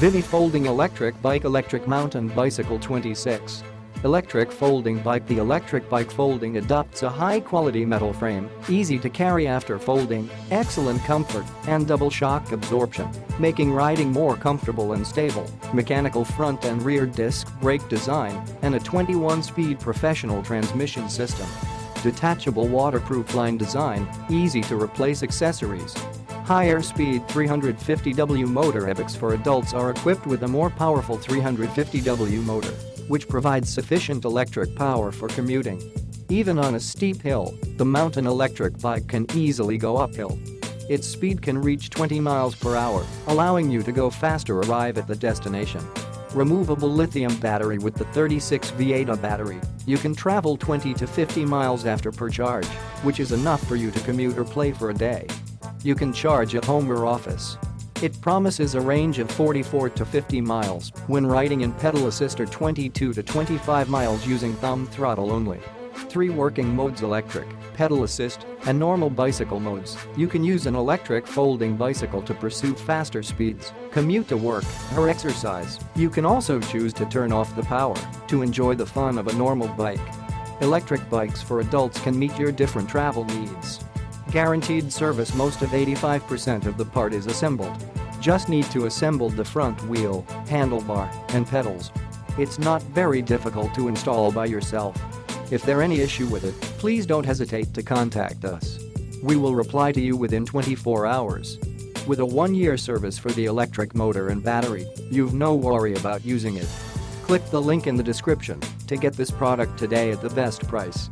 Vivi Folding Electric Bike Electric Mountain Bicycle 26. Electric folding bike. The electric bike folding adopts a high-quality metal frame, easy to carry after folding, excellent comfort, and double shock absorption, making riding more comfortable and stable. Mechanical front and rear disc brake design, and a 21-speed professional transmission system. Detachable waterproof line design, easy to replace accessories. Higher speed 350W motor. Ebikes for adults are equipped with a more powerful 350W motor, which provides sufficient electric power for commuting. Even on a steep hill, the mountain electric bike can easily go uphill. Its speed can reach 20 miles per hour, allowing you to go faster. Arrive at the destination. Removable lithium battery. With the 36V battery, you can travel 20 to 50 miles after per charge, which is enough for you to commute or play for a day. You can charge at home or office. It promises a range of 44 to 50 miles when riding in pedal assist, or 22 to 25 miles using thumb throttle only. 3 working modes: electric, pedal assist, and normal bicycle modes. You can use an electric folding bicycle to pursue faster speeds, commute to work, or exercise. You can also choose to turn off the power to enjoy the fun of a normal bike. Electric bikes for adults can meet your different travel needs. Guaranteed service. Most of 85% of the part is assembled. Just need to assemble the front wheel, handlebar, and pedals. It's not very difficult to install by yourself. If there's any issue with it, please don't hesitate to contact us. We will reply to you within 24 hours. With a 1-year service for the electric motor and battery, you've no worry about using it. Click the link in the description to get this product today at the best price.